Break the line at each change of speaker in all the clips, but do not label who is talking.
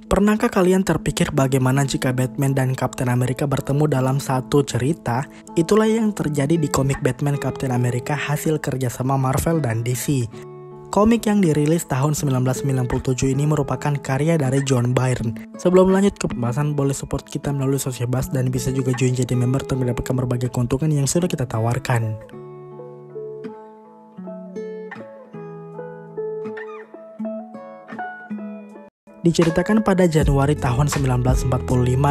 Pernahkah kalian terpikir bagaimana jika Batman dan Kapten Amerika bertemu dalam satu cerita? Itulah yang terjadi di komik Batman Kapten Amerika hasil kerjasama Marvel dan DC. Komik yang dirilis tahun 1997 ini merupakan karya dari John Byrne. Sebelum lanjut ke pembahasan, boleh support kita melalui Sosiebas dan bisa juga join jadi member untuk mendapatkan berbagai keuntungan yang sudah kita tawarkan. Diceritakan pada Januari tahun 1945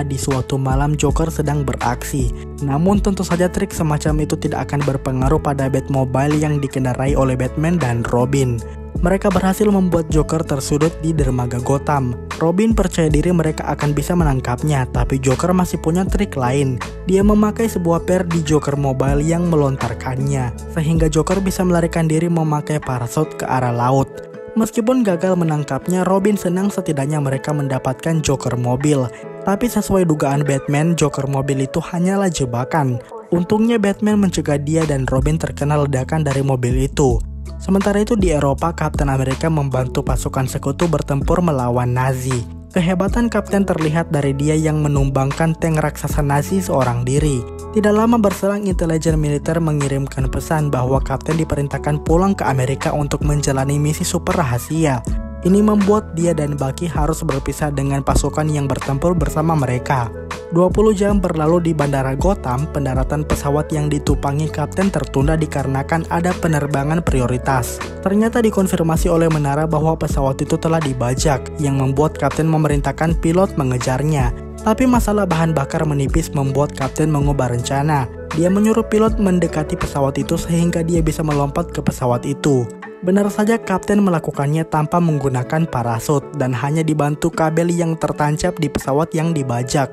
di suatu malam Joker sedang beraksi. Namun tentu saja trik semacam itu tidak akan berpengaruh pada Batmobile yang dikendarai oleh Batman dan Robin. Mereka berhasil membuat Joker tersudut di dermaga Gotham. Robin percaya diri mereka akan bisa menangkapnya, tapi Joker masih punya trik lain. Dia memakai sebuah per di Joker Mobile yang melontarkannya, sehingga Joker bisa melarikan diri memakai parasut ke arah laut. Meskipun gagal menangkapnya, Robin senang setidaknya mereka mendapatkan Joker Mobil. Tapi sesuai dugaan Batman, Joker Mobil itu hanyalah jebakan. Untungnya Batman mencegah dia dan Robin terkena ledakan dari mobil itu. Sementara itu di Eropa, Kapten Amerika membantu pasukan sekutu bertempur melawan Nazi. Kehebatan Kapten terlihat dari dia yang menumbangkan tank raksasa Nazi seorang diri. Tidak lama berselang, intelijen militer mengirimkan pesan bahwa Kapten diperintahkan pulang ke Amerika untuk menjalani misi super rahasia. Ini membuat dia dan Bucky harus berpisah dengan pasukan yang bertempur bersama mereka. 20 jam berlalu di Bandara Gotham, pendaratan pesawat yang ditupangi Kapten tertunda dikarenakan ada penerbangan prioritas. Ternyata dikonfirmasi oleh menara bahwa pesawat itu telah dibajak, yang membuat Kapten memerintahkan pilot mengejarnya. Tapi masalah bahan bakar menipis membuat Kapten mengubah rencana. Dia menyuruh pilot mendekati pesawat itu sehingga dia bisa melompat ke pesawat itu. Benar saja Kapten melakukannya tanpa menggunakan parasut dan hanya dibantu kabel yang tertancap di pesawat yang dibajak.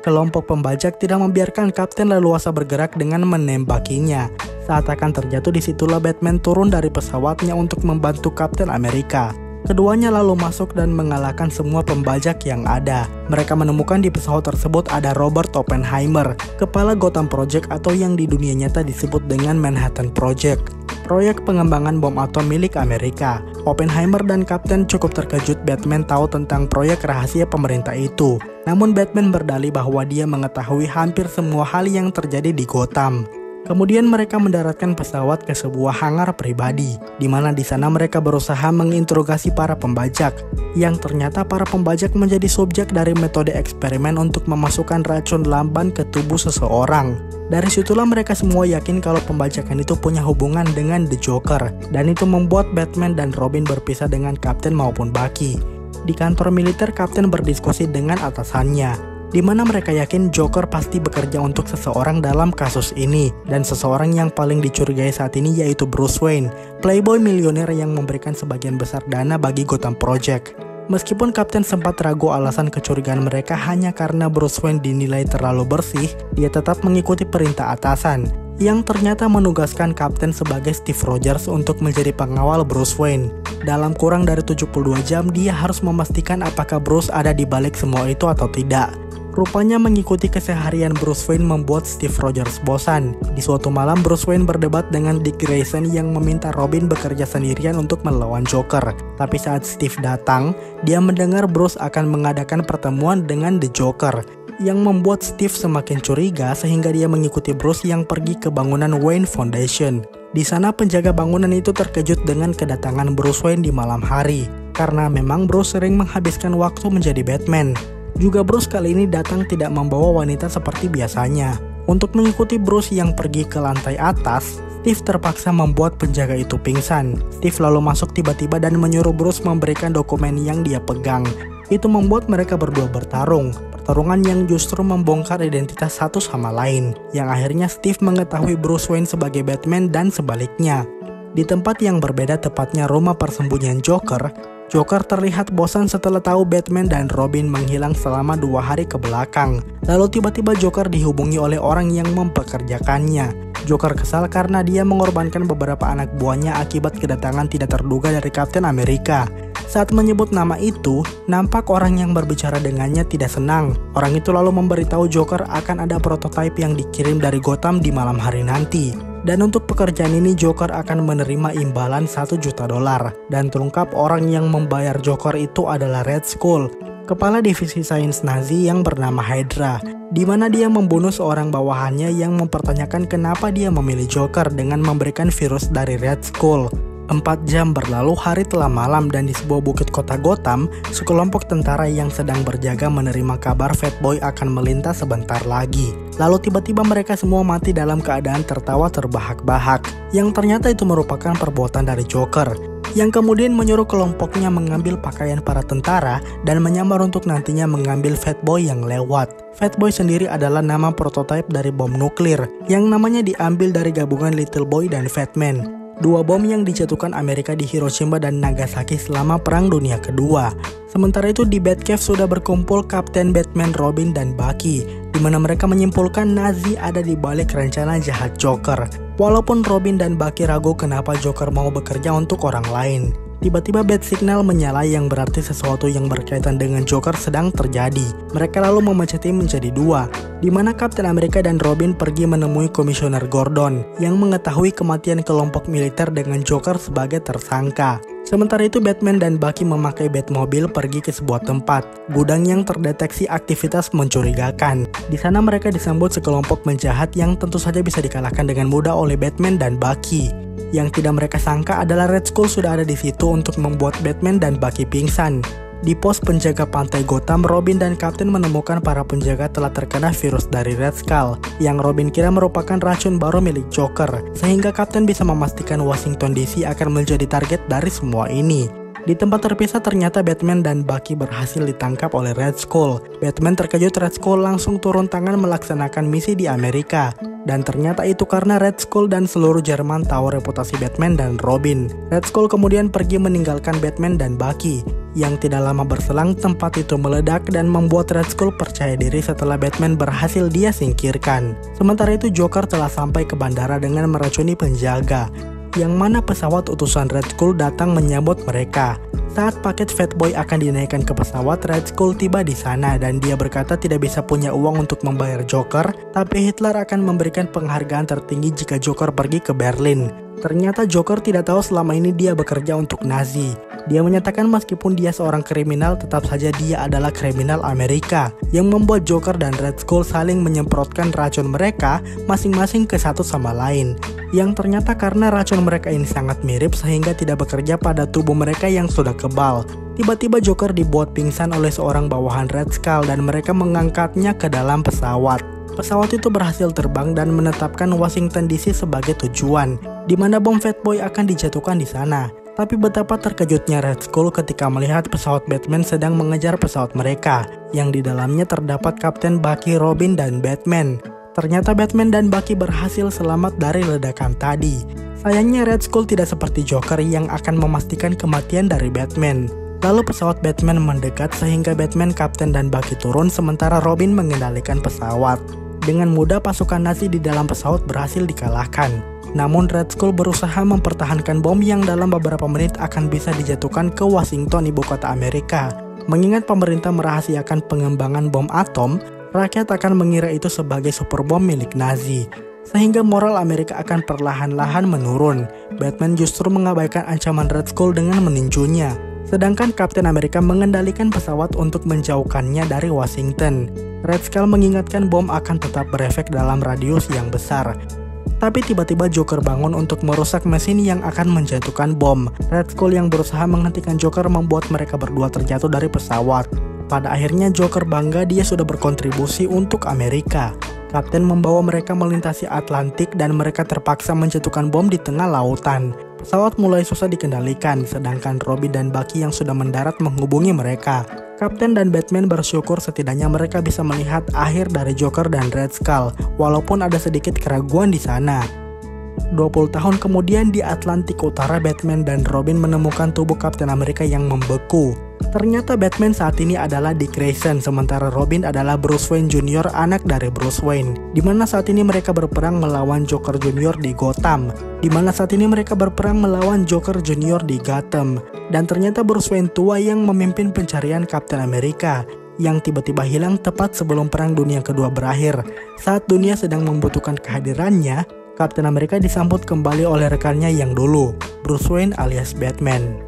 Kelompok pembajak tidak membiarkan Kapten leluasa bergerak dengan menembakinya. Saat akan terjatuh, disitulah Batman turun dari pesawatnya untuk membantu Kapten Amerika. Keduanya lalu masuk dan mengalahkan semua pembajak yang ada. Mereka menemukan di pesawat tersebut ada Robert Oppenheimer, kepala Gotham Project atau yang di dunia nyata disebut dengan Manhattan Project, proyek pengembangan bom atom milik Amerika. Oppenheimer dan Kapten cukup terkejut Batman tahu tentang proyek rahasia pemerintah itu. Namun Batman berdalih bahwa dia mengetahui hampir semua hal yang terjadi di Gotham. Kemudian mereka mendaratkan pesawat ke sebuah hangar pribadi, di mana di sana mereka berusaha menginterogasi para pembajak, yang ternyata para pembajak menjadi subjek dari metode eksperimen untuk memasukkan racun lamban ke tubuh seseorang. Dari situlah mereka semua yakin kalau pembajakan itu punya hubungan dengan The Joker, dan itu membuat Batman dan Robin berpisah dengan Kapten maupun Bucky. Di kantor militer, Kapten berdiskusi dengan atasannya, di mana mereka yakin Joker pasti bekerja untuk seseorang dalam kasus ini, dan seseorang yang paling dicurigai saat ini yaitu Bruce Wayne, playboy milioner yang memberikan sebagian besar dana bagi Gotham Project. Meskipun Kapten sempat ragu alasan kecurigaan mereka hanya karena Bruce Wayne dinilai terlalu bersih, dia tetap mengikuti perintah atasan, yang ternyata menugaskan Kapten sebagai Steve Rogers untuk menjadi pengawal Bruce Wayne. Dalam kurang dari 72 jam, dia harus memastikan apakah Bruce ada di balik semua itu atau tidak. Rupanya mengikuti keseharian Bruce Wayne membuat Steve Rogers bosan. Di suatu malam, Bruce Wayne berdebat dengan Dick Grayson yang meminta Robin bekerja sendirian untuk melawan Joker. Tapi saat Steve datang, dia mendengar Bruce akan mengadakan pertemuan dengan The Joker, yang membuat Steve semakin curiga sehingga dia mengikuti Bruce yang pergi ke bangunan Wayne Foundation. Di sana penjaga bangunan itu terkejut dengan kedatangan Bruce Wayne di malam hari, karena memang Bruce sering menghabiskan waktu menjadi Batman. Juga Bruce kali ini datang tidak membawa wanita seperti biasanya. Untuk mengikuti Bruce yang pergi ke lantai atas, Steve terpaksa membuat penjaga itu pingsan. Steve lalu masuk tiba-tiba dan menyuruh Bruce memberikan dokumen yang dia pegang. Itu membuat mereka berdua bertarung. Pertarungan yang justru membongkar identitas satu sama lain, yang akhirnya Steve mengetahui Bruce Wayne sebagai Batman dan sebaliknya. Di tempat yang berbeda, tepatnya rumah persembunyian Joker, Joker terlihat bosan setelah tahu Batman dan Robin menghilang selama 2 hari ke belakang. Lalu tiba-tiba Joker dihubungi oleh orang yang mempekerjakannya. Joker kesal karena dia mengorbankan beberapa anak buahnya akibat kedatangan tidak terduga dari Kapten Amerika. Saat menyebut nama itu, nampak orang yang berbicara dengannya tidak senang. Orang itu lalu memberitahu Joker akan ada prototipe yang dikirim dari Gotham di malam hari nanti. Dan untuk pekerjaan ini Joker akan menerima imbalan $1 juta. Dan terungkap orang yang membayar Joker itu adalah Red Skull. kepala divisi sains Nazi yang bernama Hydra, di mana dia membunuh seorang bawahannya yang mempertanyakan kenapa dia memilih Joker dengan memberikan virus dari Red Skull. 4 jam berlalu, hari telah malam, dan di sebuah bukit kota Gotham, sekelompok tentara yang sedang berjaga menerima kabar Fatboy akan melintas sebentar lagi. Lalu tiba-tiba mereka semua mati dalam keadaan tertawa terbahak-bahak, yang ternyata itu merupakan perbuatan dari Joker, yang kemudian menyuruh kelompoknya mengambil pakaian para tentara dan menyamar untuk nantinya mengambil Fatboy yang lewat. Fatboy sendiri adalah nama prototipe dari bom nuklir, yang namanya diambil dari gabungan Little Boy dan Fatman, 2 bom yang dijatuhkan Amerika di Hiroshima dan Nagasaki selama Perang Dunia Kedua. Sementara itu di Batcave sudah berkumpul Kapten Batman, Robin, dan Bucky, di mana mereka menyimpulkan Nazi ada di balik rencana jahat Joker. Walaupun Robin dan Bucky ragu kenapa Joker mau bekerja untuk orang lain. Tiba-tiba bat signal menyala yang berarti sesuatu yang berkaitan dengan Joker sedang terjadi. Mereka lalu memecah tim menjadi 2, di mana Kapten Amerika dan Robin pergi menemui Komisioner Gordon yang mengetahui kematian kelompok militer dengan Joker sebagai tersangka. Sementara itu Batman dan Bucky memakai Batmobile pergi ke sebuah tempat, gudang yang terdeteksi aktivitas mencurigakan. Di sana mereka disambut sekelompok penjahat yang tentu saja bisa dikalahkan dengan mudah oleh Batman dan Bucky. Yang tidak mereka sangka adalah Red Skull sudah ada di situ untuk membuat Batman dan Bucky pingsan. Di pos penjaga pantai Gotham, Robin dan Kapten menemukan para penjaga telah terkena virus dari Red Skull, yang Robin kira merupakan racun baru milik Joker, sehingga Kapten bisa memastikan Washington DC akan menjadi target dari semua ini. Di tempat terpisah ternyata Batman dan Bucky berhasil ditangkap oleh Red Skull. Batman terkejut, Red Skull langsung turun tangan melaksanakan misi di Amerika. Dan ternyata itu karena Red Skull dan seluruh Jerman tahu reputasi Batman dan Robin. Red Skull kemudian pergi meninggalkan Batman dan Bucky. Yang tidak lama berselang tempat itu meledak dan membuat Red Skull percaya diri setelah Batman berhasil dia singkirkan. Sementara itu Joker telah sampai ke bandara dengan meracuni penjaga, yang mana pesawat utusan Red Skull datang menyambut mereka. Saat paket Fatboy akan dinaikkan ke pesawat, Red Skull tiba di sana dan dia berkata tidak bisa punya uang untuk membayar Joker, tapi Hitler akan memberikan penghargaan tertinggi jika Joker pergi ke Berlin. Ternyata Joker tidak tahu selama ini dia bekerja untuk Nazi. Dia menyatakan meskipun dia seorang kriminal, tetap saja dia adalah kriminal Amerika, yang membuat Joker dan Red Skull saling menyemprotkan racun mereka masing-masing ke satu sama lain. Yang ternyata karena racun mereka ini sangat mirip sehingga tidak bekerja pada tubuh mereka yang sudah kebal. Tiba-tiba Joker dibuat pingsan oleh seorang bawahan Red Skull dan mereka mengangkatnya ke dalam pesawat. Pesawat itu berhasil terbang dan menetapkan Washington DC sebagai tujuan, di mana bom Fatboy akan dijatuhkan di sana. Tapi betapa terkejutnya Red Skull ketika melihat pesawat Batman sedang mengejar pesawat mereka, yang di dalamnya terdapat Kapten Bucky, Robin, dan Batman. Ternyata Batman dan Bucky berhasil selamat dari ledakan tadi. Sayangnya Red Skull tidak seperti Joker yang akan memastikan kematian dari Batman. Lalu pesawat Batman mendekat sehingga Batman, Kapten, dan Bucky turun sementara Robin mengendalikan pesawat. Dengan mudah pasukan Nazi di dalam pesawat berhasil dikalahkan. Namun Red Skull berusaha mempertahankan bom yang dalam beberapa menit akan bisa dijatuhkan ke Washington, ibu kota Amerika. Mengingat pemerintah merahasiakan pengembangan bom atom, rakyat akan mengira itu sebagai super bom milik Nazi. Sehingga moral Amerika akan perlahan-lahan menurun. Batman justru mengabaikan ancaman Red Skull dengan meninjunya. Sedangkan Kapten Amerika mengendalikan pesawat untuk menjauhkannya dari Washington. Red Skull mengingatkan bom akan tetap berefek dalam radius yang besar. Tapi tiba-tiba Joker bangun untuk merusak mesin yang akan menjatuhkan bom. Red Skull yang berusaha menghentikan Joker membuat mereka berdua terjatuh dari pesawat. Pada akhirnya Joker bangga dia sudah berkontribusi untuk Amerika. Kapten membawa mereka melintasi Atlantik dan mereka terpaksa menjatuhkan bom di tengah lautan. Pesawat mulai susah dikendalikan, sedangkan Robin dan Bucky yang sudah mendarat menghubungi mereka. Kapten dan Batman bersyukur setidaknya mereka bisa melihat akhir dari Joker dan Red Skull, walaupun ada sedikit keraguan di sana. 20 tahun kemudian di Atlantik Utara, Batman dan Robin menemukan tubuh Kapten Amerika yang membeku. Ternyata Batman saat ini adalah Dick Grayson, sementara Robin adalah Bruce Wayne Jr., anak dari Bruce Wayne. Dimana saat ini mereka berperang melawan Joker Jr. di Gotham. Dan ternyata Bruce Wayne tua yang memimpin pencarian Kapten Amerika, yang tiba-tiba hilang tepat sebelum Perang Dunia Kedua berakhir. Saat dunia sedang membutuhkan kehadirannya, Kapten Amerika disambut kembali oleh rekannya yang dulu, Bruce Wayne alias Batman.